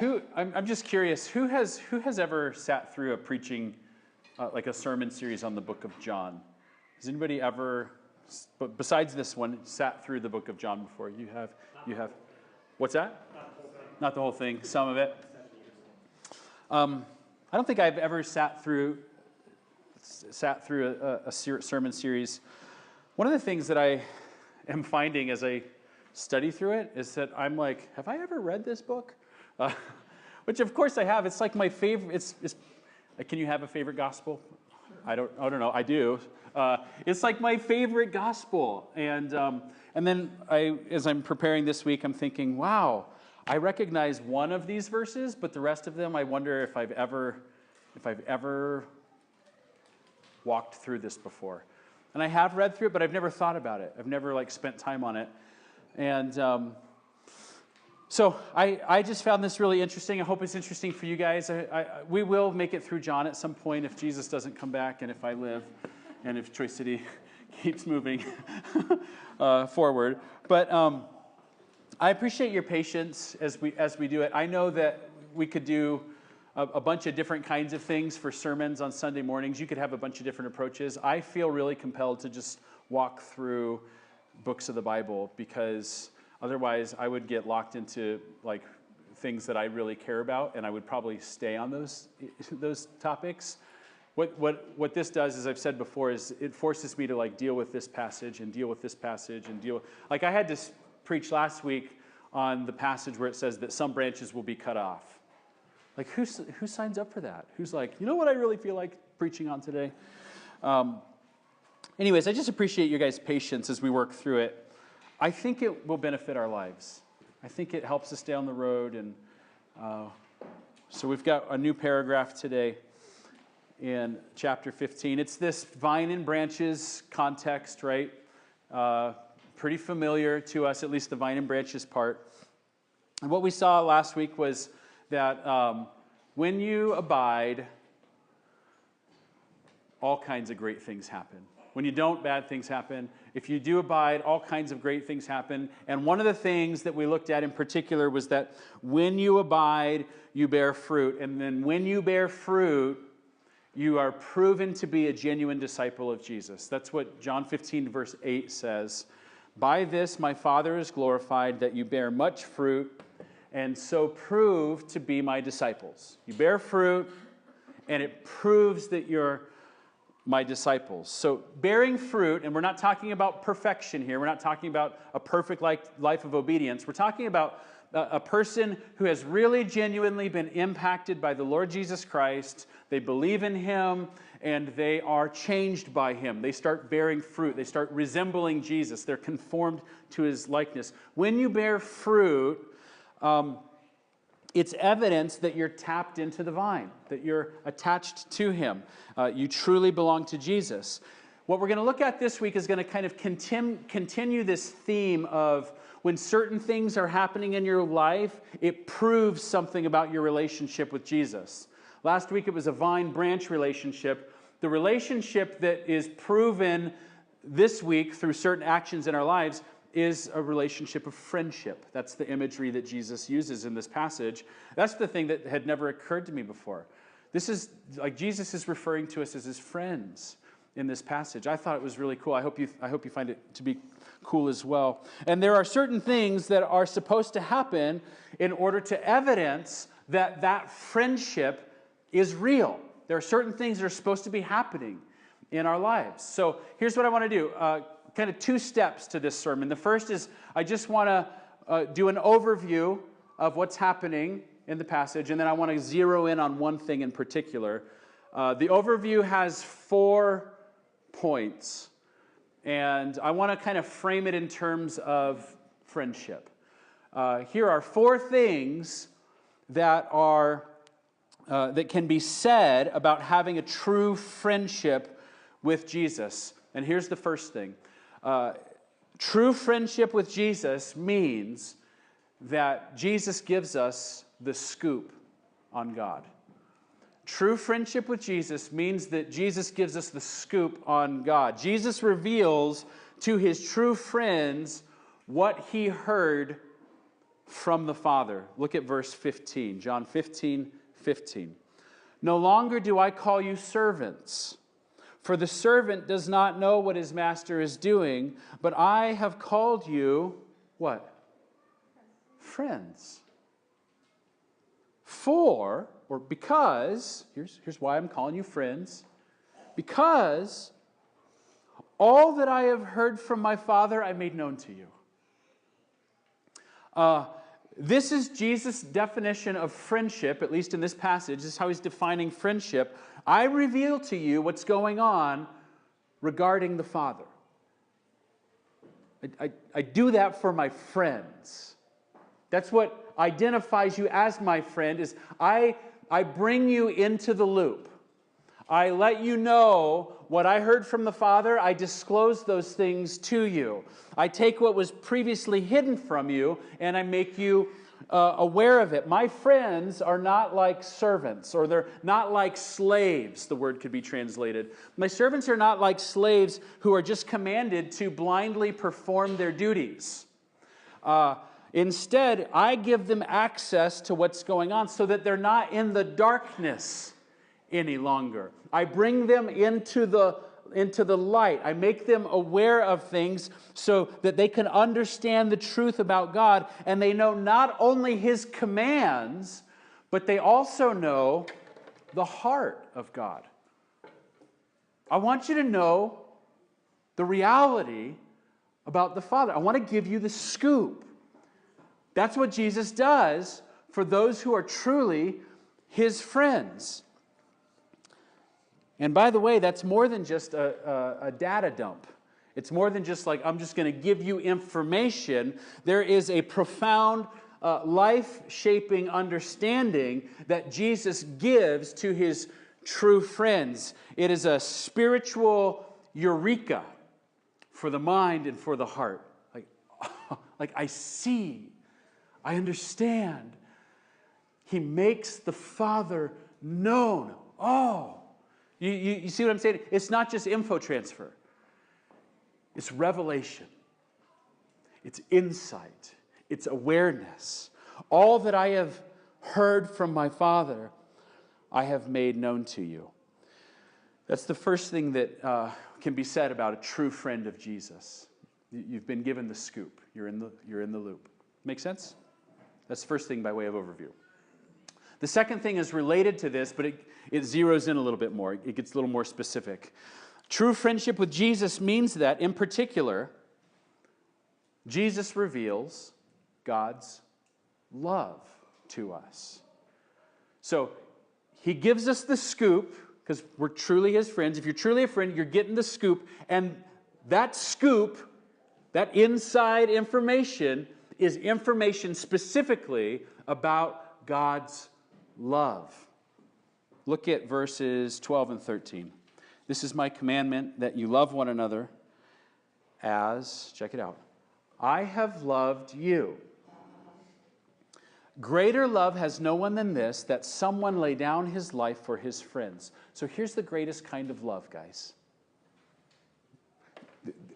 I'm just curious, who has ever sat through a preaching, like a sermon series on the book of John? Has anybody ever, besides this one, sat through the book of John before? You have. What's that? Not the whole thing, some of it. I don't think I've ever sat through a sermon series. One of the things that I am finding as I study through it is that I'm like, have I ever read this book? Which of course I have. It's like my favorite. It's can you have a favorite gospel? I don't know. I do. It's like my favorite gospel. And then as I'm preparing this week, I'm thinking, wow, I recognize one of these verses, but the rest of them, I wonder if I've ever walked through this before. And I have read through it, but I've never thought about it. I've never spent time on it. And so I just found this really interesting. I hope it's interesting for you guys. We will make it through John at some point if Jesus doesn't come back and if I live and if Choice City keeps moving forward. But I appreciate your patience as we do it. I know that we could do a bunch of different kinds of things for sermons on Sunday mornings. You could have a bunch of different approaches. I feel really compelled to just walk through books of the Bible because otherwise I would get locked into things that I really care about, and I would probably stay on those topics. What this does, as I've said before, is it forces me to deal with this passage and deal with this passage and deal. I had to preach last week on the passage where it says that some branches will be cut off. Who signs up for that? Who's like, you know what I really feel like preaching on today? Anyways, I just appreciate your guys' patience as we work through it. I think it will benefit our lives. I think it helps us stay on the road. And so we've got a new paragraph today in chapter 15. It's this vine and branches context, right? Pretty familiar to us, at least the vine and branches part. And what we saw last week was that when you abide, all kinds of great things happen. When you don't, bad things happen. If you do abide, all kinds of great things happen. And one of the things that we looked at in particular was that when you abide, you bear fruit. And then when you bear fruit, you are proven to be a genuine disciple of Jesus. That's what John 15 verse 8 says. By this my Father is glorified, that you bear much fruit, and so prove to be my disciples. You bear fruit, and it proves that you're my disciples. So bearing fruit, and we're not talking about perfection here. We're not talking about a perfect life of obedience. We're talking about a person who has really genuinely been impacted by the Lord Jesus Christ. They believe in him, and they are changed by him. They start bearing fruit. They start resembling Jesus. They're conformed to his likeness. When you bear fruit, it's evidence that you're tapped into the vine, that you're attached to him. You truly belong to Jesus. What we're going to look at this week is going to kind of continue this theme of when certain things are happening in your life, it proves something about your relationship with Jesus. Last week it was a vine-branch relationship. The relationship that is proven this week through certain actions in our lives is a relationship of friendship. That's the imagery that Jesus uses in this passage. That's the thing that had never occurred to me before. This is like Jesus is referring to us as his friends in this passage. I thought it was really cool. I hope you find it to be cool as well. And there are certain things that are supposed to happen in order to evidence that friendship is real. There are certain things that are supposed to be happening in our lives. So here's what I want to do. Kind of two steps to this sermon. The first is I just want to do an overview of what's happening in the passage, and then I want to zero in on one thing in particular. The overview has 4 points, and I want to kind of frame it in terms of friendship. Here are 4 things that can be said about having a true friendship with Jesus. And here's the first thing. True friendship with Jesus means that Jesus gives us the scoop on God. True friendship with Jesus means that Jesus gives us the scoop on God. Jesus reveals to his true friends what he heard from the Father. Look at verse 15, John 15:15. No longer do I call you servants, for the servant does not know what his master is doing, but I have called you, what? Friends. For, or because, here's why I'm calling you friends, because all that I have heard from my Father I made known to you. This is Jesus' definition of friendship, at least in this passage. This is how he's defining friendship. I reveal to you what's going on regarding the Father. I do that for my friends. That's what identifies you as my friend, is I bring you into the loop. I let you know what I heard from the Father. I disclose those things to you. I take what was previously hidden from you and I make you aware of it. My friends are not like servants, or they're not like slaves, the word could be translated. My servants are not like slaves who are just commanded to blindly perform their duties. Instead, I give them access to what's going on so that they're not in the darkness any longer. I bring them into the light. I make them aware of things so that they can understand the truth about God, and they know not only His commands, but they also know the heart of God. I want you to know the reality about the Father. I want to give you the scoop. That's what Jesus does for those who are truly His friends. And by the way, that's more than just a data dump. It's more than just like, I'm just going to give you information. There is a profound, life-shaping understanding that Jesus gives to His true friends. It is a spiritual eureka for the mind and for the heart. Like I see, I understand. He makes the Father known. Oh! You see what I'm saying? It's not just info transfer. It's revelation. It's insight. It's awareness. All that I have heard from my Father, I have made known to you. That's the first thing that can be said about a true friend of Jesus. You've been given the scoop. You're in the loop. Make sense? That's the first thing by way of overview. The second thing is related to this, but it zeroes in a little bit more. It gets a little more specific. True friendship with Jesus means that, in particular, Jesus reveals God's love to us. So He gives us the scoop, because we're truly His friends. If you're truly a friend, you're getting the scoop. And that scoop, that inside information, is information specifically about God's love. Look at verses 12 and 13. This is my commandment, that you love one another as, check it out, I have loved you. Greater love has no one than this, that someone lay down his life for his friends. So here's the greatest kind of love, guys.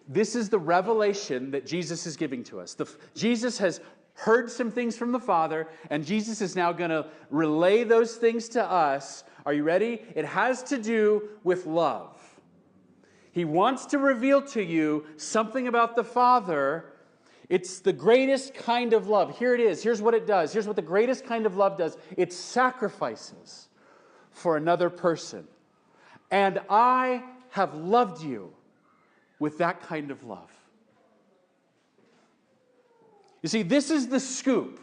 This is the revelation that Jesus is giving to us. Jesus has heard some things from the Father, and Jesus is now going to relay those things to us. Are you ready? It has to do with love. He wants to reveal to you something about the Father. It's the greatest kind of love. Here it is. Here's what it does. Here's what the greatest kind of love does. It sacrifices for another person. And I have loved you with that kind of love. You see, this is the scoop.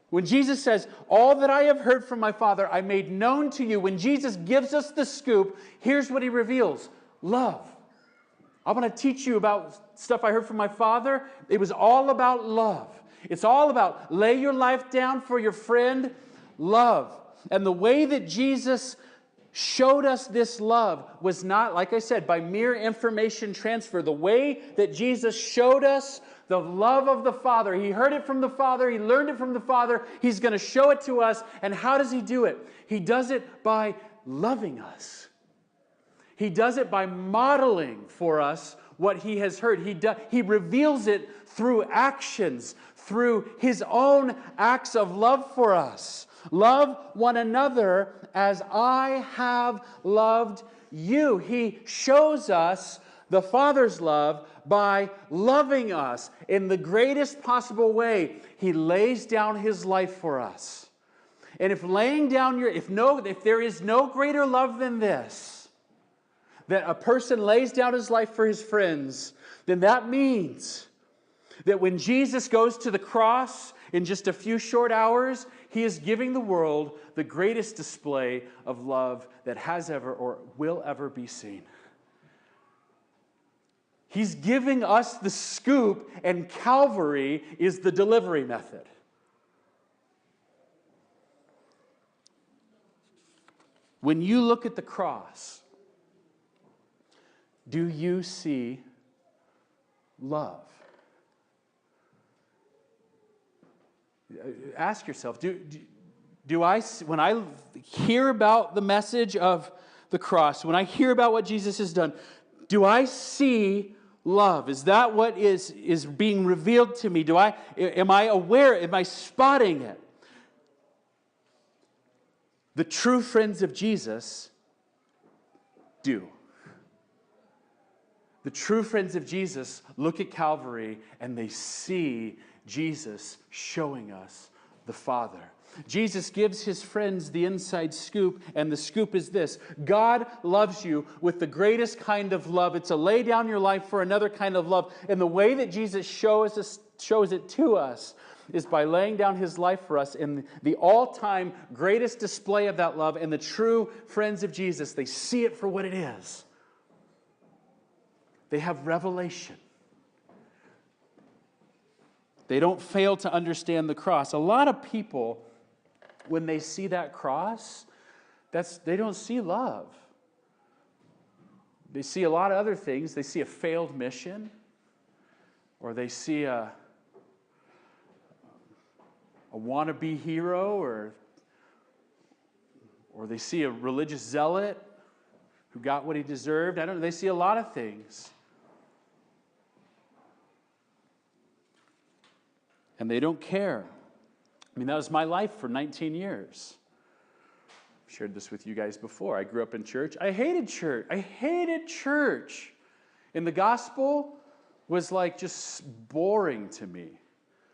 When Jesus says, all that I have heard from my Father, I made known to you. When Jesus gives us the scoop, here's what He reveals. Love. I want to teach you about stuff I heard from my Father. It was all about love. It's all about lay your life down for your friend, love. And the way that Jesus showed us this love was not, like I said, by mere information transfer. The way that Jesus showed us the love of the Father, He heard it from the Father, He learned it from the Father, He's going to show it to us. And how does He do it? He does it by loving us. He does it by modeling for us what He has heard. He reveals it through actions, through his own acts of love for us. Love one another as I have loved you. He shows us the Father's love by loving us in the greatest possible way. He lays down his life for us. And if there is no greater love than this, that a person lays down his life for his friends, then that means that when Jesus goes to the cross in just a few short hours, he is giving the world the greatest display of love that has ever or will ever be seen. He's giving us the scoop, and Calvary is the delivery method. When you look at the cross, do you see love? Ask yourself, when I hear about the message of the cross, when I hear about what Jesus has done, do I see love? Is that what is being revealed to me? Am I aware? Am I spotting it? The true friends of Jesus do. The true friends of Jesus look at Calvary and they see Jesus showing us the Father. Jesus gives his friends the inside scoop, and the scoop is this: God loves you with the greatest kind of love. It's a lay down your life for another kind of love. And the way that Jesus shows it to us is by laying down his life for us in the all-time greatest display of that love. And the true friends of Jesus, they see it for what it is. They have revelation. They don't fail to understand the cross. A lot of people, when they see that cross, they don't see love. They see a lot of other things. They see a failed mission, or they see a wannabe hero, or they see a religious zealot who got what he deserved. I don't know. They see a lot of things. And they don't care. I mean, that was my life for 19 years. I've shared this with you guys before. I grew up in church. I hated church. And the gospel was like just boring to me.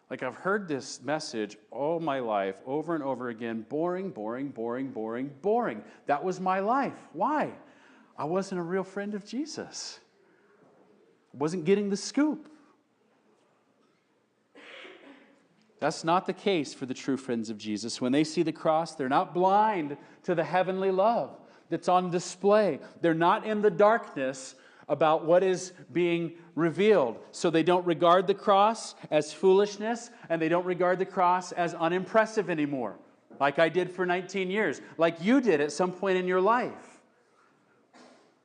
Like, I've heard this message all my life, over and over again. Boring, boring, boring, boring, boring. That was my life. Why? I wasn't a real friend of Jesus. I wasn't getting the scoop. That's not the case for the true friends of Jesus. When they see the cross, they're not blind to the heavenly love that's on display. They're not in the darkness about what is being revealed. So they don't regard the cross as foolishness, and they don't regard the cross as unimpressive anymore, like I did for 19 years, like you did at some point in your life.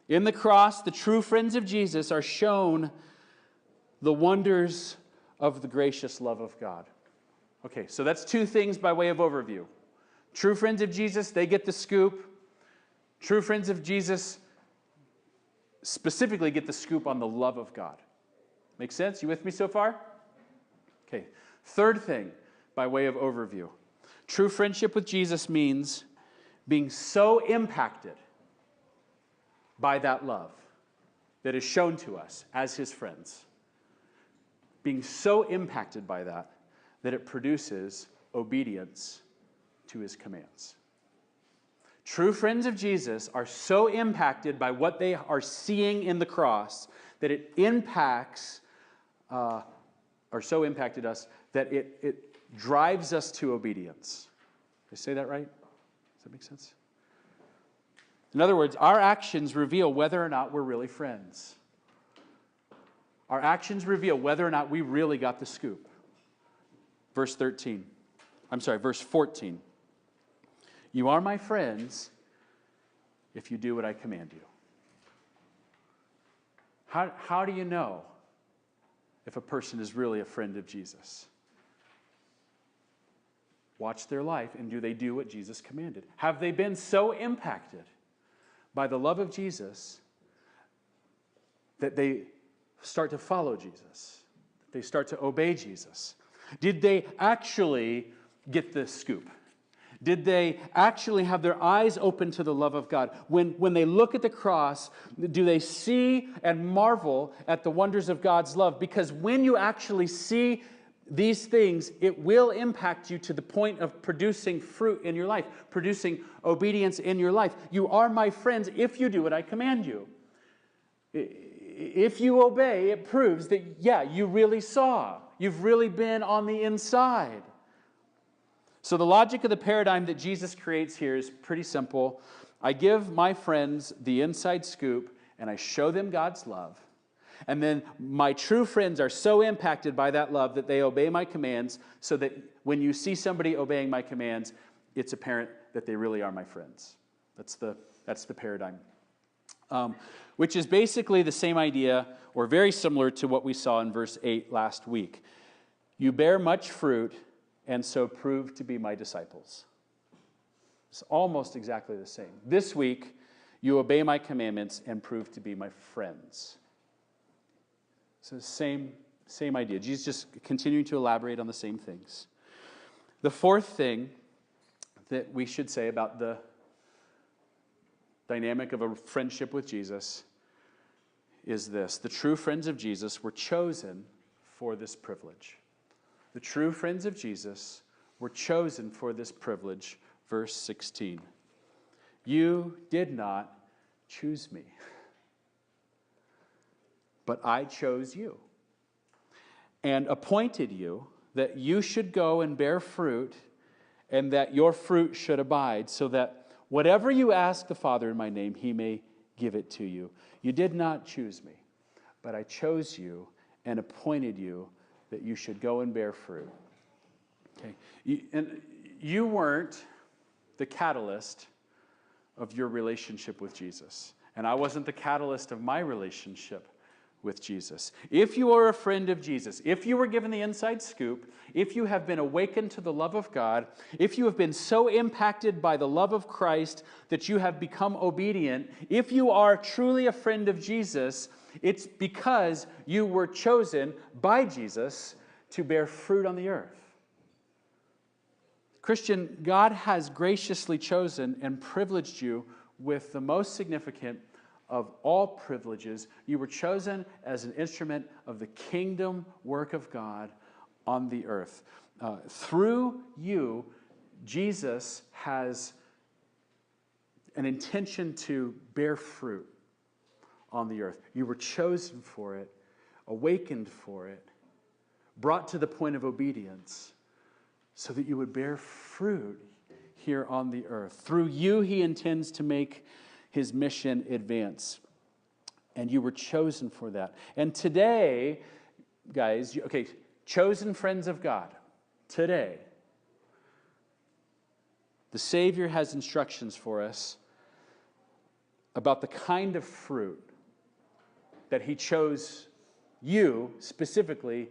In the cross, the true friends of Jesus are shown the wonders of the gracious love of God. Okay, so that's two things by way of overview. True friends of Jesus, they get the scoop. True friends of Jesus specifically get the scoop on the love of God. Make sense? You with me so far? Okay, third thing by way of overview. True friendship with Jesus means being so impacted by that love that is shown to us as his friends. Being so impacted by that it produces obedience to his commands. True friends of Jesus are so impacted by what they are seeing in the cross that it impacts, or so impacted us, that it drives us to obedience. Did I say that right? Does that make sense? In other words, our actions reveal whether or not we're really friends. Our actions reveal whether or not we really got the scoop. Verse 14. You are my friends if you do what I command you. How do you know if a person is really a friend of Jesus? Watch their life, and do they do what Jesus commanded? Have they been so impacted by the love of Jesus that they start to follow Jesus? They start to obey Jesus? Did they actually get the scoop? Did they actually have their eyes open to the love of God? When they look at the cross, do they see and marvel at the wonders of God's love? Because when you actually see these things, it will impact you to the point of producing fruit in your life, producing obedience in your life. You are my friends if you do what I command you. If you obey, it proves that, yeah, you really saw. You've really been on the inside. So the logic of the paradigm that Jesus creates here is pretty simple. I give my friends the inside scoop, and I show them God's love. And then my true friends are so impacted by that love that they obey my commands, so that when you see somebody obeying my commands, it's apparent that they really are my friends. That's the paradigm. Which is basically the same idea, or very similar to what we saw in verse 8 last week. You bear much fruit, and so prove to be my disciples. It's almost exactly the same. This week, you obey my commandments and prove to be my friends. So same idea. Jesus just continuing to elaborate on the same things. The fourth thing that we should say about the dynamic of a friendship with Jesus is this. The true friends of Jesus were chosen for this privilege. The true friends of Jesus were chosen for this privilege. Verse 16. You did not choose me, but I chose you and appointed you that you should go and bear fruit, and that your fruit should abide, so that whatever you ask the Father in my name, he may give it to you. You did not choose me, but I chose you and appointed you that you should go and bear fruit. Okay, and you weren't the catalyst of your relationship with Jesus, and I wasn't the catalyst of my relationship with Jesus. If you are a friend of Jesus, if you were given the inside scoop, if you have been awakened to the love of God, if you have been so impacted by the love of Christ that you have become obedient, if you are truly a friend of Jesus, it's because you were chosen by Jesus to bear fruit on the earth. Christian, God has graciously chosen and privileged you with the most significant of all privileges. You were chosen as an instrument of the kingdom work of God on the earth. Through you, Jesus has an intention to bear fruit on the earth. You were chosen for it, awakened for it, brought to the point of obedience, so that you would bear fruit here on the earth. Through you, he intends to make his mission advance. And you were chosen for that. And today, guys, chosen friends of God, today, the Savior has instructions for us about the kind of fruit that he chose you specifically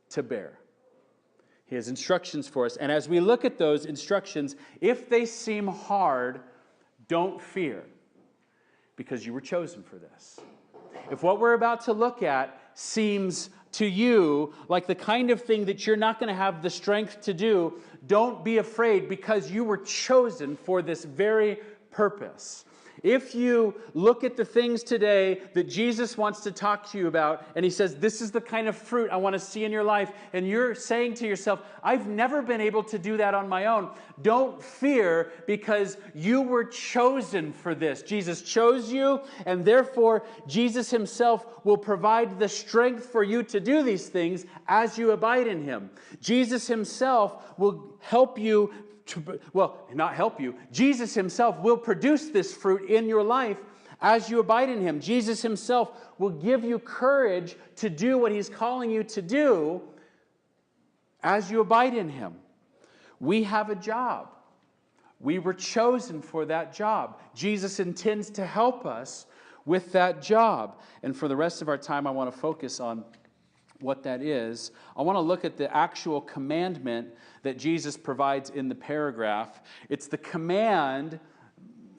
to bear. He has instructions for us. And as we look at those instructions, if they seem hard, don't fear, because you were chosen for this. If what we're about to look at seems to you like the kind of thing that you're not going to have the strength to do, don't be afraid, because you were chosen for this very purpose. If you look at the things today that Jesus wants to talk to you about, and he says, this is the kind of fruit I want to see in your life, and you're saying to yourself, I've never been able to do that on my own, don't fear, because you were chosen for this. Jesus chose you, and therefore Jesus himself will provide the strength for you to do these things as you abide in him. Jesus himself will help you not help you. Jesus himself will produce this fruit in your life as you abide in him. Jesus himself will give you courage to do what he's calling you to do as you abide in him. We have a job. We were chosen for that job. Jesus intends to help us with that job. And for the rest of our time, I want to focus on what that is. I want to look at the actual commandment that Jesus provides in the paragraph. It's the command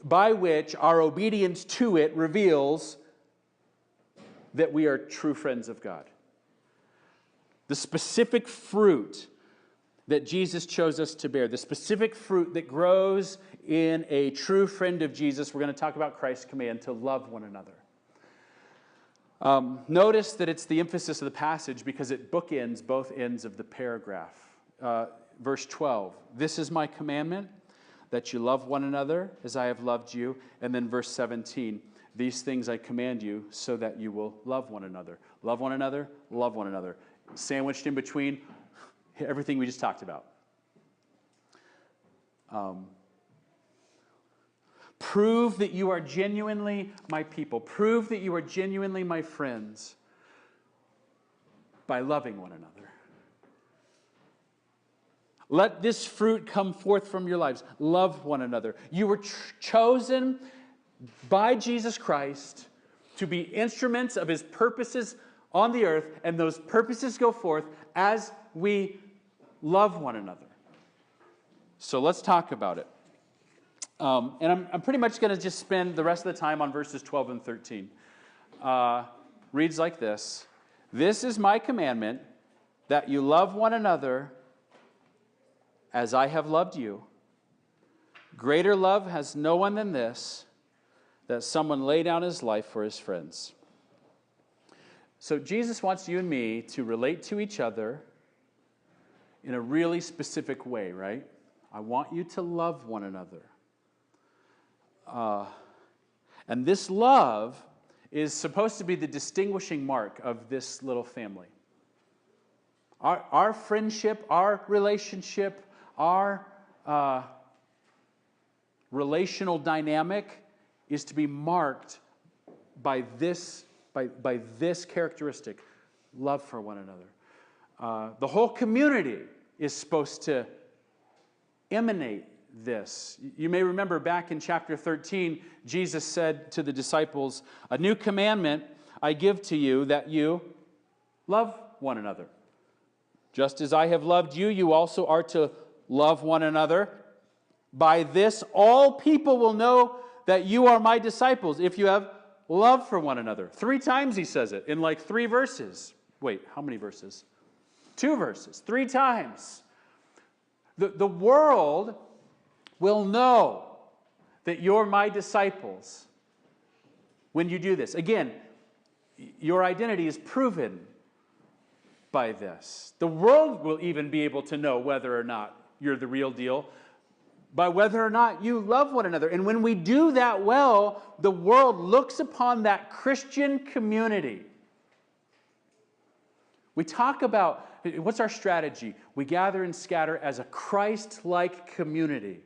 by which our obedience to it reveals that we are true friends of God. The specific fruit that Jesus chose us to bear, the specific fruit that grows in a true friend of Jesus. We're going to talk about Christ's command to love one another. Notice that it's the emphasis of the passage because it bookends both ends of the paragraph. Verse 12, this is my commandment, that you love one another as I have loved you. And then verse 17, these things I command you so that you will love one another. Love one another, love one another. Sandwiched in between everything we just talked about. Prove that you are genuinely my people. Prove that you are genuinely my friends by loving one another. Let this fruit come forth from your lives. Love one another. You were chosen by Jesus Christ to be instruments of his purposes on the earth, and those purposes go forth as we love one another. So let's talk about it. And I'm pretty much going to just spend the rest of the time on verses 12 and 13. Reads like this. This is my commandment, that you love one another as I have loved you. Greater love has no one than this, that someone lay down his life for his friends. So Jesus wants you and me to relate to each other in a really specific way, right? I want you to love one another. And this love is supposed to be the distinguishing mark of this little family. Our friendship, our relationship, our relational dynamic is to be marked by this characteristic, love for one another. The whole community is supposed to emanate this. You may remember back in chapter 13, Jesus said to the disciples, a new commandment I give to you, that you love one another. Just as I have loved you, you also are to love one another. By this, all people will know that you are my disciples, if you have love for one another. 3 times he says it in like 3 verses. Wait, how many verses? 2 verses, 3 times. The world will know that you're my disciples when you do this. Again, your identity is proven by this. The world will even be able to know whether or not you're the real deal by whether or not you love one another. And when we do that well, the world looks upon that Christian community. We talk about, what's our strategy? We gather and scatter as a Christ-like community.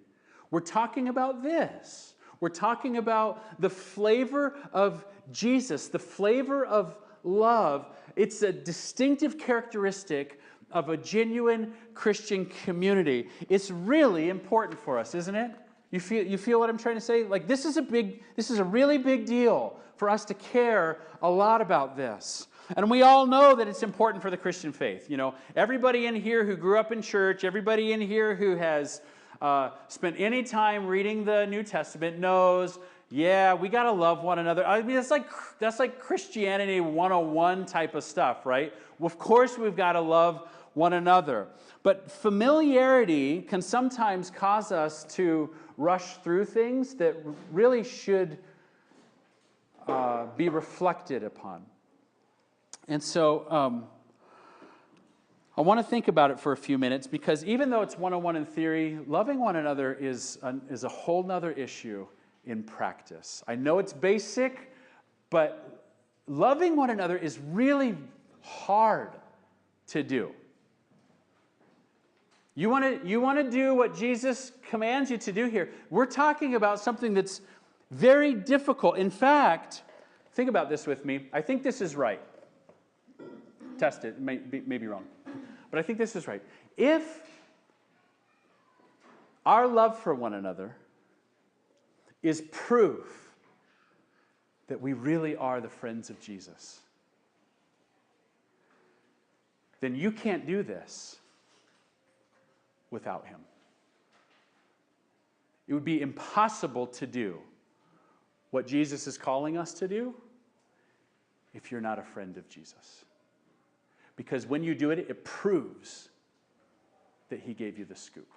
We're talking about this. We're talking about the flavor of Jesus, the flavor of love. It's a distinctive characteristic of a genuine Christian community. It's really important for us, isn't it? You feel what I'm trying to say? Like this is a really big deal for us to care a lot about this. And we all know that it's important for the Christian faith. You know, everybody in here who grew up in church, everybody in here who has spent any time reading the New Testament knows, yeah, we got to love one another. I mean, that's like Christianity 101 type of stuff, right? Well, of course we've got to love one another. But familiarity can sometimes cause us to rush through things that really should be reflected upon. And so I want to think about it for a few minutes, because even though it's 101 in theory, loving one another is a whole nother issue in practice. I know it's basic, but loving one another is really hard to do. You want to do what Jesus commands you to do here. We're talking about something that's very difficult. In fact, think about this with me. I think this is right. Test it. May be wrong. But I think this is right. If our love for one another is proof that we really are the friends of Jesus, then you can't do this without him. It would be impossible to do what Jesus is calling us to do if you're not a friend of Jesus. Because when you do it, it proves that he gave you the scoop.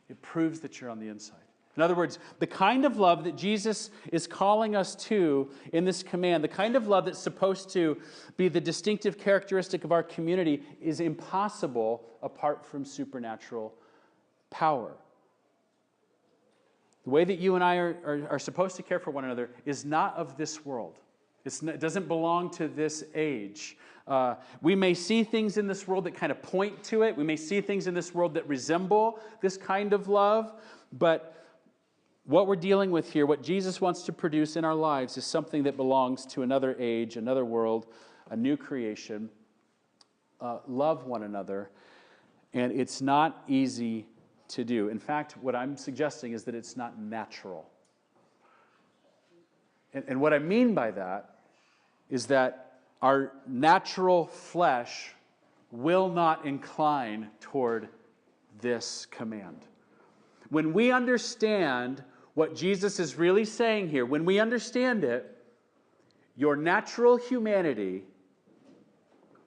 It proves that you're on the inside. In other words, the kind of love that Jesus is calling us to in this command, the kind of love that's supposed to be the distinctive characteristic of our community, is impossible apart from supernatural power. The way that you and I are supposed to care for one another is not of this world. It doesn't belong to this age. We may see things in this world that kind of point to it. We may see things in this world that resemble this kind of love, but what we're dealing with here, what Jesus wants to produce in our lives, is something that belongs to another age, another world, a new creation. Love one another, and it's not easy to do. In fact, what I'm suggesting is that it's not natural. And what I mean by that is that our natural flesh will not incline toward this command. When we understand what Jesus is really saying here, when we understand it, your natural humanity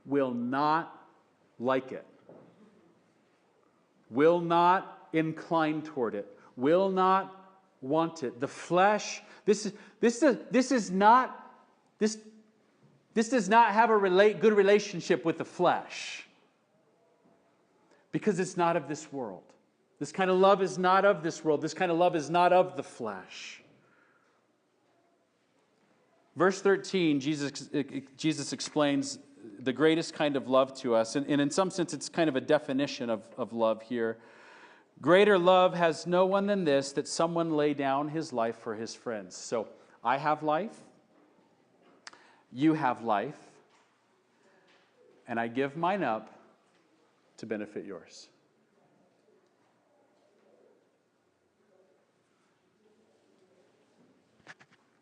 will not like it, will not incline toward it, will not want it. The flesh, this does not have a good relationship with the flesh, because it's not of this world. This kind of love is not of this world. This kind of love is not of the flesh. Verse 13, Jesus explains the greatest kind of love to us. And in some sense, it's kind of a definition of love here. Greater love has no one than this, that someone lay down his life for his friends. So I have life. You have life. And I give mine up to benefit yours.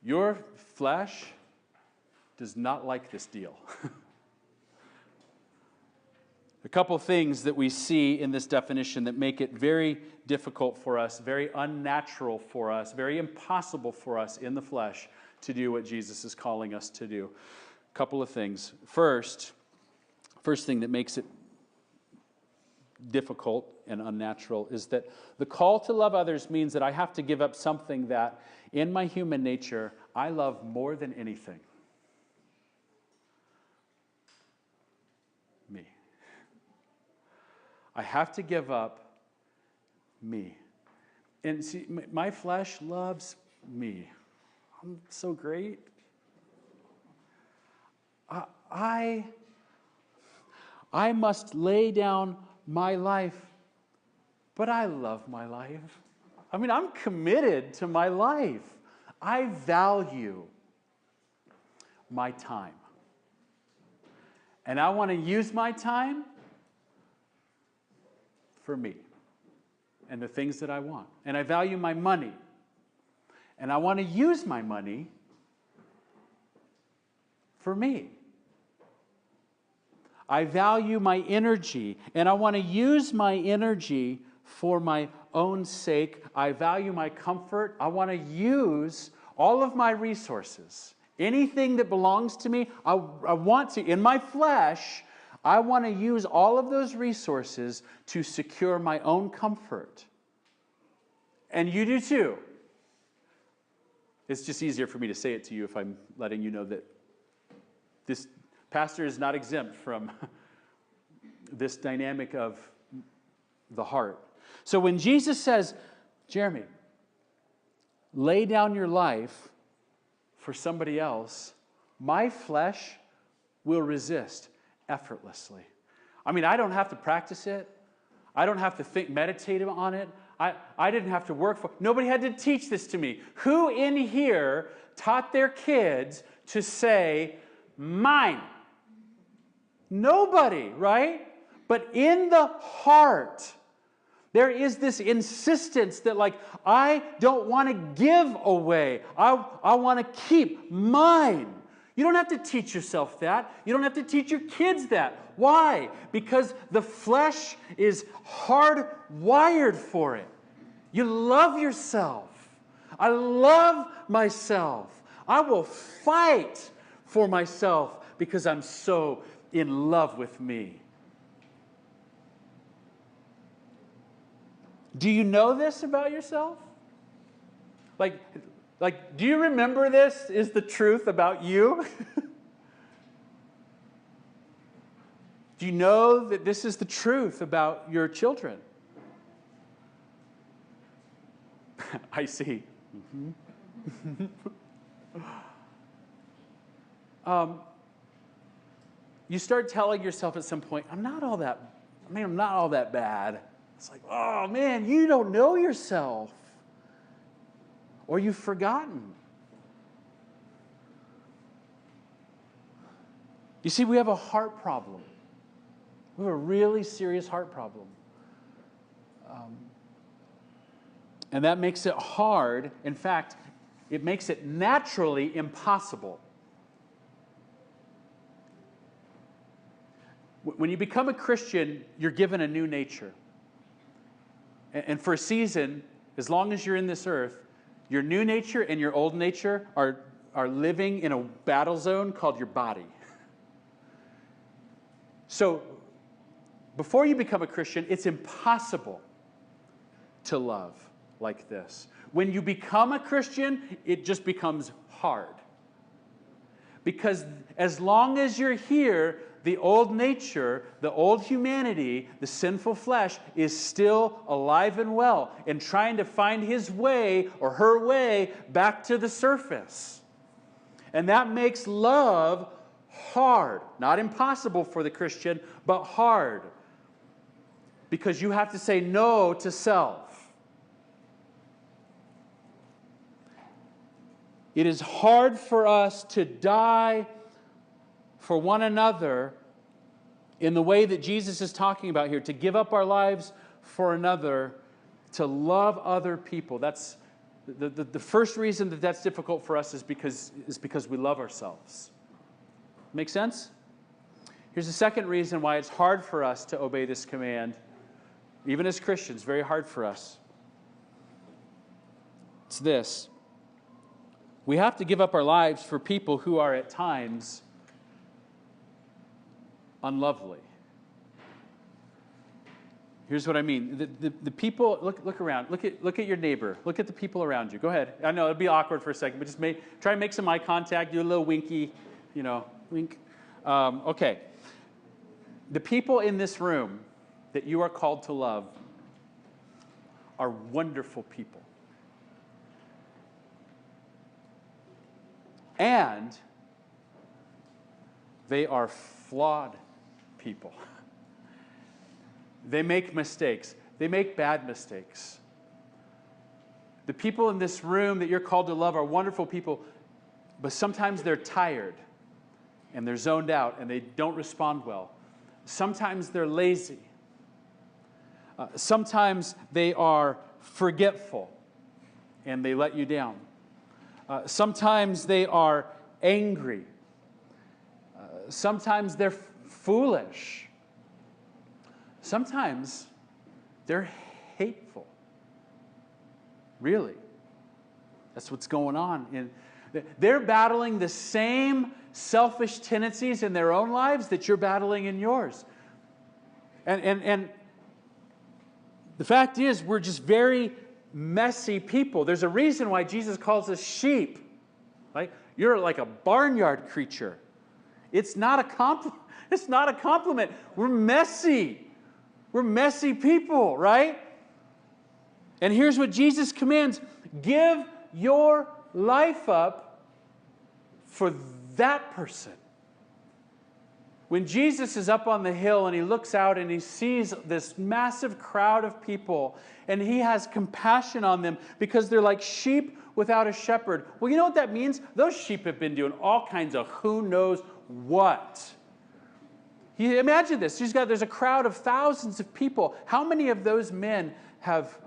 Your flesh does not like this deal. A couple things that we see in this definition that make it very difficult for us, very unnatural for us, very impossible for us in the flesh to do what Jesus is calling us to do. A couple of things. First thing that makes it difficult and unnatural is that the call to love others means that I have to give up something that in my human nature I love more than anything. Me. I have to give up me. And see, my flesh loves me. I'm so great. I must lay down my life, but I love my life. I mean, I'm committed to my life. I value my time. And I want to use my time for me and the things that I want. And I value my money. And I want to use my money for me. I value my energy, and I want to use my energy for my own sake. I value my comfort. I want to use all of my resources. Anything that belongs to me, I want to, in my flesh, I want to use all of those resources to secure my own comfort. And you do too. It's just easier for me to say it to you if I'm letting you know that this pastor is not exempt from this dynamic of the heart. So when Jesus says, Jeremy, lay down your life for somebody else, my flesh will resist effortlessly. I mean, I don't have to practice it. I don't have to meditate on it. I didn't have to work for it. Nobody had to teach this to me. Who in here taught their kids to say, mine? Nobody, right? But in the heart, there is this insistence that, like, I don't want to give away. I want to keep mine. You don't have to teach yourself that. You don't have to teach your kids that. Why? Because the flesh is hardwired for it. You love yourself. I love myself. I will fight for myself because I'm so in love with me. Do you know this about yourself? Like, do you remember this is the truth about you? Do you know that this is the truth about your children? I see. You start telling yourself at some point, I'm not all that bad. It's like, oh man, you don't know yourself. Or you've forgotten. You see, we have a heart problem. We have a really serious heart problem. And that makes it hard. In fact, it makes it naturally impossible. When you become a Christian, you're given a new nature. And for a season, as long as you're in this earth, your new nature and your old nature are living in a battle zone called your body. So, before you become a Christian, it's impossible to love like this. When you become a Christian, it just becomes hard. Because as long as you're here, the old nature, the old humanity, the sinful flesh is still alive and well and trying to find his way or her way back to the surface. And that makes love hard. Not impossible for the Christian, but hard. Because you have to say no to self. It is hard for us to die for one another in the way that Jesus is talking about here, to give up our lives for another, to love other people. That's the first reason that that's difficult for us is because we love ourselves. Make sense? Here's the second reason why it's hard for us to obey this command, even as Christians, very hard for us. It's this. We have to give up our lives for people who are at times unlovely. Here's what I mean. The people, look around. Look at your neighbor. Look at the people around you. Go ahead. I know it'll be awkward for a second, but just try and make some eye contact. Do a little winky, wink. Okay. The people in this room that you are called to love are wonderful people. And they are flawed people. They make mistakes. They make bad mistakes. The people in this room that you're called to love are wonderful people, but sometimes they're tired and they're zoned out and they don't respond well. Sometimes they're lazy. Sometimes they are forgetful and they let you down. Sometimes they are angry. Sometimes they're foolish. Sometimes they're hateful. Really. That's what's going on. They're battling the same selfish tendencies in their own lives that you're battling in yours. And the fact is, we're just very messy people. There's a reason why Jesus calls us sheep. Right? You're like a barnyard creature. It's not a compliment. It's not a compliment. We're messy. We're messy people, right? And here's what Jesus commands. Give your life up for that person. When Jesus is up on the hill and he looks out and he sees this massive crowd of people and he has compassion on them because they're like sheep without a shepherd. Well, you know what that means? Those sheep have been doing all kinds of who knows what. Imagine this. There's a crowd of thousands of people. How many of those men have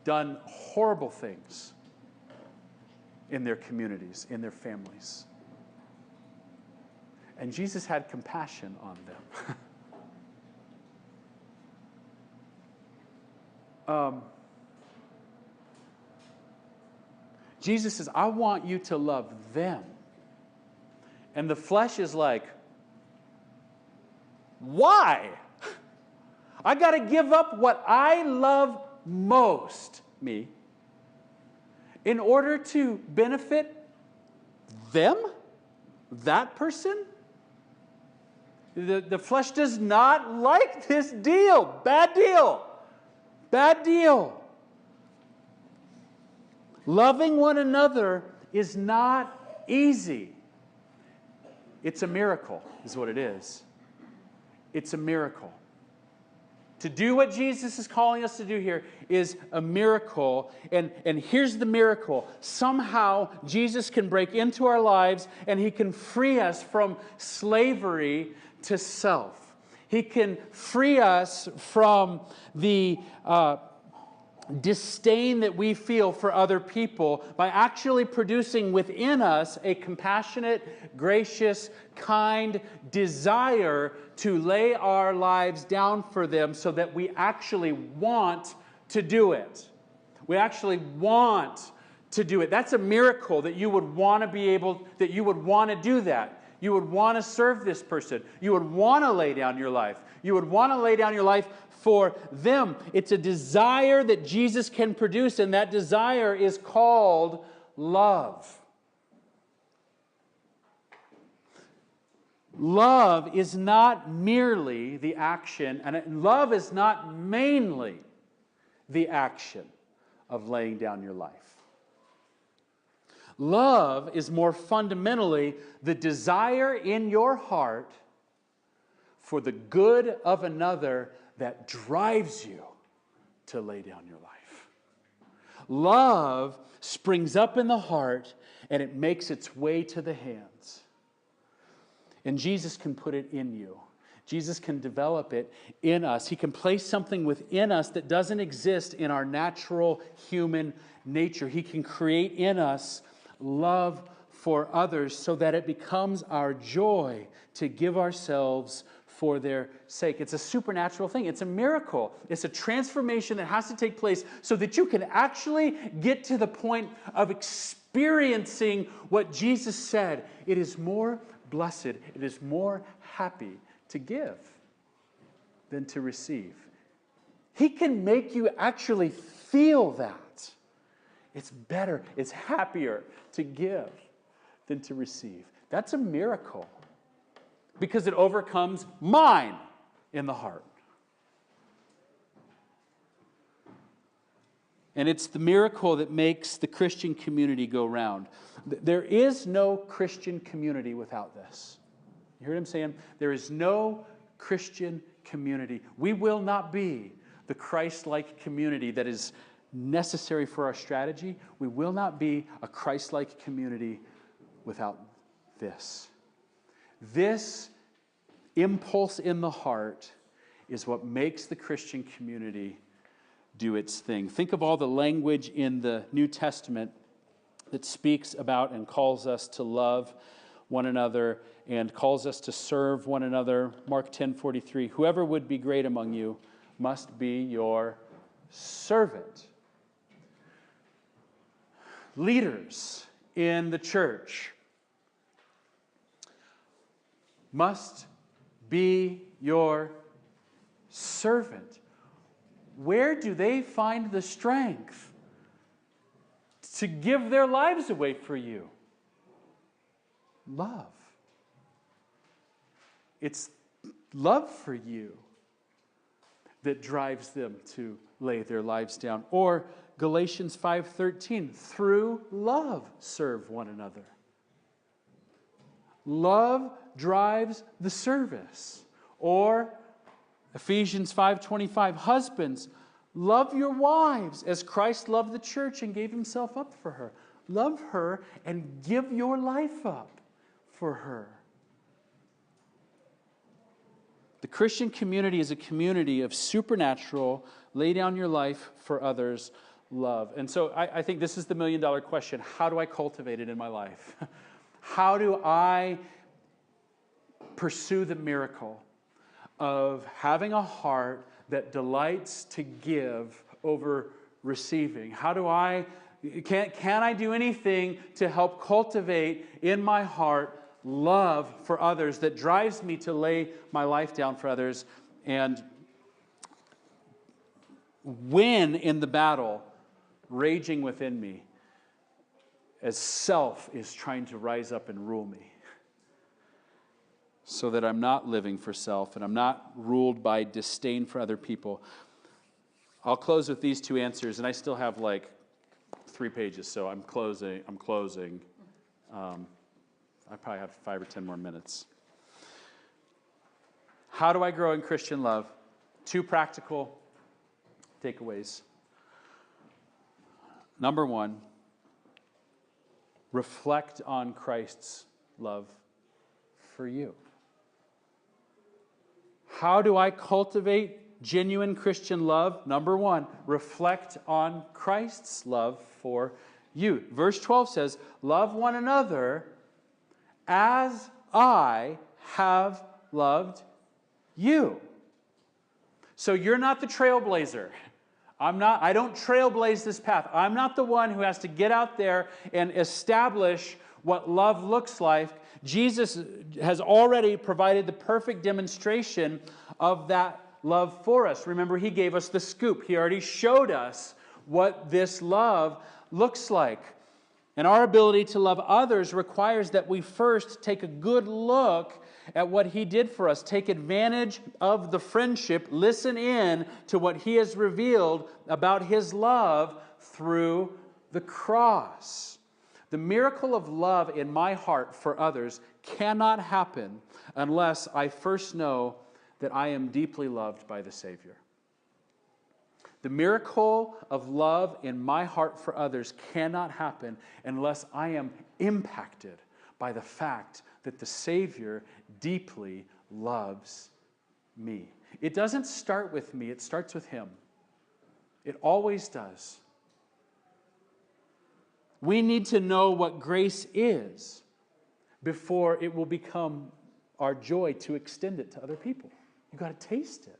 done horrible things in their communities, in their families? And Jesus had compassion on them. Jesus says, I want you to love them. And the flesh is like, why? I got to give up what I love most, me, in order to benefit them, that person. The flesh does not like this deal. Bad deal. Bad deal. Loving one another is not easy. It's a miracle, is what it is. It's a miracle. To do what Jesus is calling us to do here is a miracle. And here's the miracle. Somehow, Jesus can break into our lives and He can free us from slavery to self. He can free us from the disdain that we feel for other people by actually producing within us a compassionate, gracious, kind desire to lay our lives down for them so that we actually want to do it. We actually want to do it. That's a miracle that you would want to be able, that you would want to do that. You would want to serve this person. You would want to lay down your life. You would want to lay down your life for them. It's a desire that Jesus can produce, and that desire is called love. Love is not merely the action, and love is not mainly the action of laying down your life. Love is more fundamentally the desire in your heart for the good of another that drives you to lay down your life. Love springs up in the heart and it makes its way to the hands. And Jesus can put it in you. Jesus can develop it in us. He can place something within us that doesn't exist in our natural human nature. He can create in us love for others so that it becomes our joy to give ourselves for their sake. It's a supernatural thing. It's a miracle. It's a transformation that has to take place so that you can actually get to the point of experiencing what Jesus said. It is more blessed, it is more happy to give than to receive. He can make you actually feel that. It's better, it's happier to give than to receive. That's a miracle because it overcomes mine in the heart. And it's the miracle that makes the Christian community go round. There is no Christian community without this. You hear what I'm saying? There is no Christian community. We will not be the Christ-like community that is necessary for our strategy. We will not be a Christ-like community without this. This impulse in the heart is what makes the Christian community do its thing. Think of all the language in the New Testament that speaks about and calls us to love one another and calls us to serve one another. Mark 10:43, whoever would be great among you must be your servant. Leaders in the church must be your servant. Where do they find the strength to give their lives away for you? Love. It's love for you that drives them to lay their lives down. Or Galatians 5:13, through love serve one another. Love drives the service. Or Ephesians 5:25, husbands, love your wives as Christ loved the church and gave himself up for her. Love her and give your life up for her. The Christian community is a community of supernatural, lay down your life for others, love. And so I think this is the million-dollar question. How do I cultivate it in my life? How do I pursue the miracle of having a heart that delights to give over receiving? How do can I do anything to help cultivate in my heart love for others that drives me to lay my life down for others? And win in the battle raging within me as self is trying to rise up and rule me, so that I'm not living for self and I'm not ruled by disdain for other people. I'll close with these two answers, and I still have like 3 pages, so I'm closing. I probably have 5 or 10 more minutes. How do I grow in Christian love? 2 practical takeaways. Number 1, reflect on Christ's love for you. How do I cultivate genuine Christian love? Number 1, reflect on Christ's love for you. Verse 12 says, love one another as I have loved you. So you're not the trailblazer. I don't trailblaze this path. I'm not the one who has to get out there and establish what love looks like. Jesus has already provided the perfect demonstration of that love for us. Remember, he gave us the scoop. He already showed us what this love looks like. And our ability to love others requires that we first take a good look at what he did for us. Take advantage of the friendship. Listen in to what he has revealed about his love through the cross. The miracle of love in my heart for others cannot happen unless I first know that I am deeply loved by the Savior. The miracle of love in my heart for others cannot happen unless I am impacted by the fact that the Savior deeply loves me. It doesn't start with me, it starts with him. It always does. We need to know what grace is before it will become our joy to extend it to other people. You've got to taste it.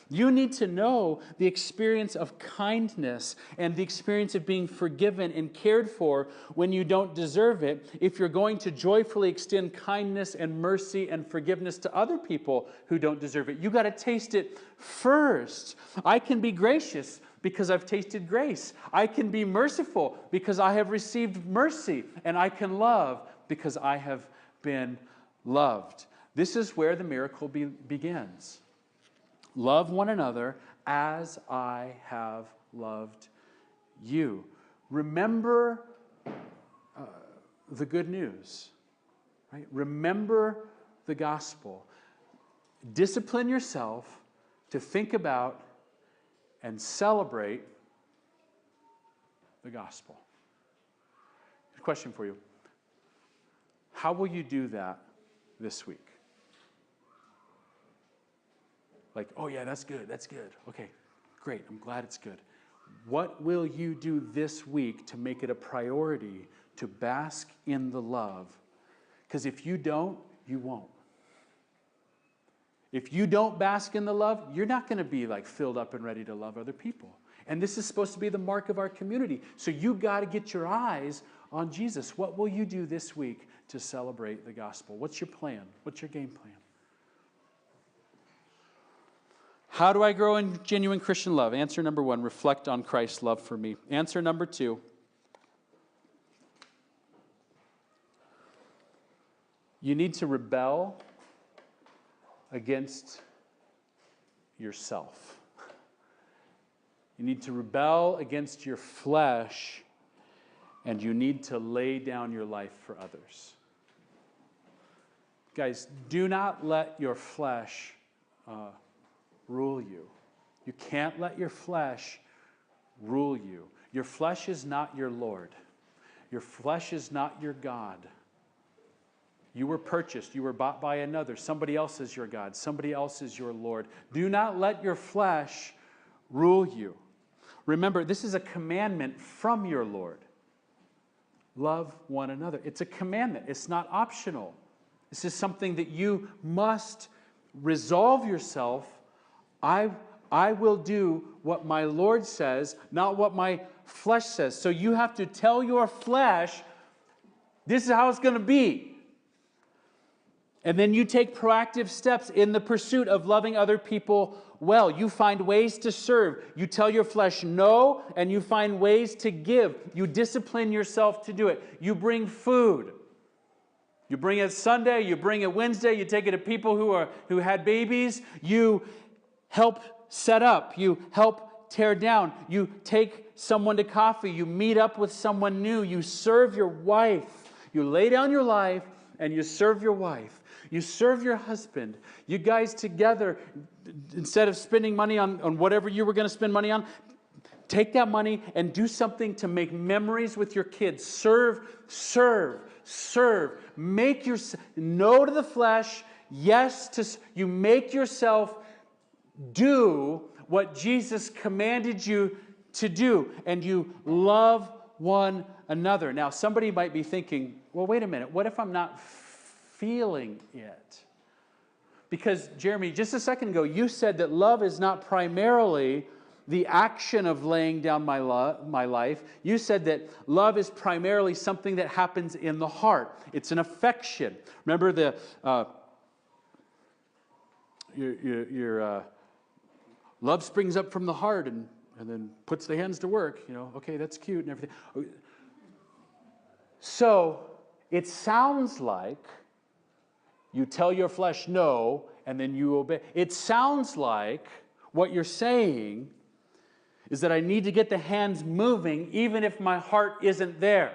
You need to know the experience of kindness and the experience of being forgiven and cared for when you don't deserve it, if you're going to joyfully extend kindness and mercy and forgiveness to other people who don't deserve it. You've got to taste it first. I can be gracious because I've tasted grace. I can be merciful because I have received mercy. And I can love because I have been loved. This is where the miracle begins. Love one another as I have loved you. Remember the good news, right? Remember the gospel. Discipline yourself to think about and celebrate the gospel. Question for you. How will you do that this week? Like, oh yeah, that's good. Okay, great. I'm glad it's good. What will you do this week to make it a priority to bask in the love? Because if you don't, you won't. If you don't bask in the love, you're not going to be like filled up and ready to love other people. And this is supposed to be the mark of our community. So you've got to get your eyes on Jesus. What will you do this week to celebrate the gospel? What's your plan? What's your game plan? How do I grow in genuine Christian love? Answer number 1, reflect on Christ's love for me. Answer number 2, you need to rebel against yourself. You need to rebel against your flesh, and you need to lay down your life for others. Guys, do not let your flesh rule you. You can't let your flesh rule you. Your flesh is not your Lord. Your flesh is not your God. You were purchased. You were bought by another. Somebody else is your God. Somebody else is your Lord. Do not let your flesh rule you. Remember, this is a commandment from your Lord. Love one another. It's a commandment. It's not optional. This is something that you must resolve yourself. I will do what my Lord says, not what my flesh says. So you have to tell your flesh, this is how it's going to be. And then you take proactive steps in the pursuit of loving other people well. You find ways to serve. You tell your flesh no, and you find ways to give. You discipline yourself to do it. You bring food. You bring it Sunday, you bring it Wednesday, you take it to people who had babies. You help set up. You help tear down. You take someone to coffee. You meet up with someone new. You serve your wife. You lay down your life and you serve your wife. You serve your husband. You guys together, instead of spending money on whatever you were going to spend money on, take that money and do something to make memories with your kids. Serve. Make your no to the flesh, yes to you. Make yourself do what Jesus commanded you to do, and you love one another. Now, somebody might be thinking, well, wait a minute, what if I'm not feeling it? Because, Jeremy, just a second ago, you said that love is not primarily the action of laying down my life. You said that love is primarily something that happens in the heart. It's an affection. Remember your love springs up from the heart and then puts the hands to work. Okay, that's cute and everything. So it sounds like you tell your flesh no, and then you obey. It sounds like what you're saying is that I need to get the hands moving even if my heart isn't there.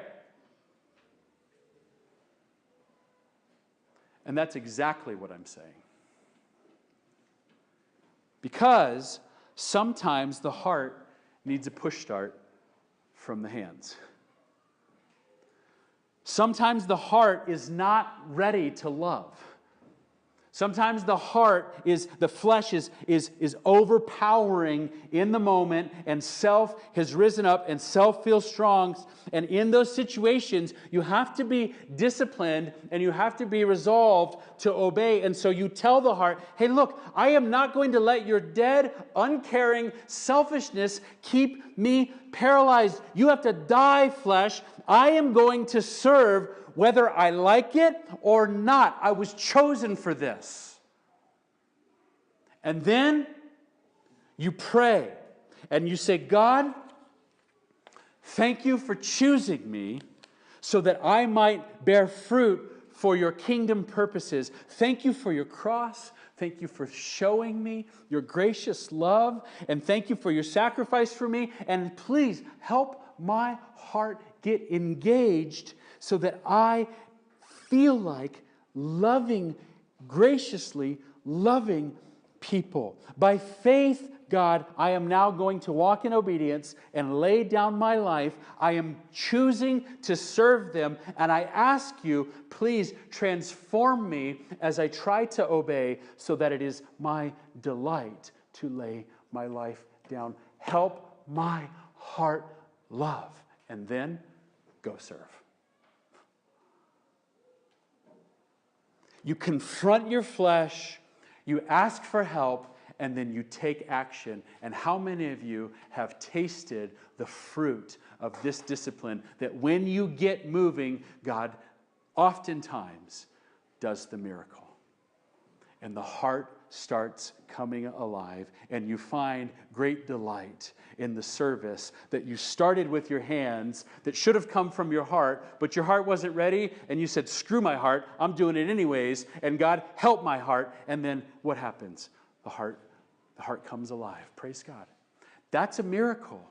And that's exactly what I'm saying. Because sometimes the heart needs a push start from the hands. Sometimes the heart is not ready to love. Sometimes the flesh is overpowering in the moment, and self has risen up, and self feels strong. And in those situations, you have to be disciplined, and you have to be resolved to obey. And so you tell the heart, hey, look, I am not going to let your dead, uncaring selfishness keep me paralyzed. You have to die, flesh. I am going to serve whether I like it or not. I was chosen for this. And then you pray and you say, God, thank you for choosing me so that I might bear fruit for your kingdom purposes. Thank you for your cross. Thank you for showing me your gracious love. And thank you for your sacrifice for me. And please help my heart get engaged so that I feel like graciously loving people. By faith, God, I am now going to walk in obedience and lay down my life. I am choosing to serve them, and I ask you, please transform me as I try to obey so that it is my delight to lay my life down. Help my heart love, and then go serve. You confront your flesh, you ask for help, and then you take action. And how many of you have tasted the fruit of this discipline, that when you get moving, God oftentimes does the miracle? And the heart starts coming alive, and you find great delight in the service that you started with your hands that should have come from your heart, but your heart wasn't ready, and you said, screw my heart, I'm doing it anyways, and God, help my heart. And then what happens? The heart comes alive. Praise God. That's a miracle.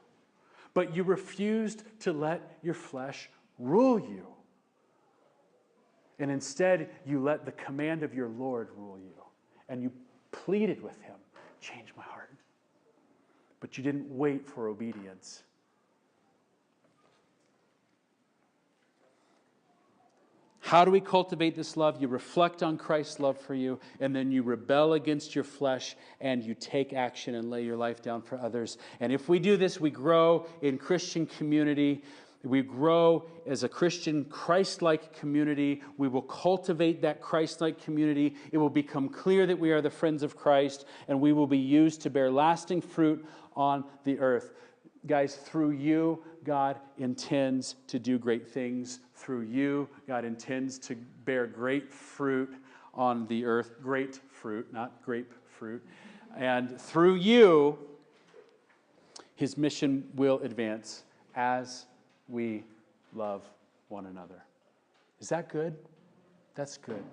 But you refused to let your flesh rule you. And instead, you let the command of your Lord rule you. And you pleaded with him, change my heart. But you didn't wait for obedience. How do we cultivate this love? You reflect on Christ's love for you, and then you rebel against your flesh, and you take action and lay your life down for others. And if we do this, we grow in Christian community. We grow as a Christian, Christ-like community. We will cultivate that Christ-like community. It will become clear that we are the friends of Christ, and we will be used to bear lasting fruit on the earth. Guys, through you, God intends to do great things. Through you, God intends to bear great fruit on the earth. Great fruit, not grapefruit. And through you, his mission will advance as we love one another. Is that good? That's good.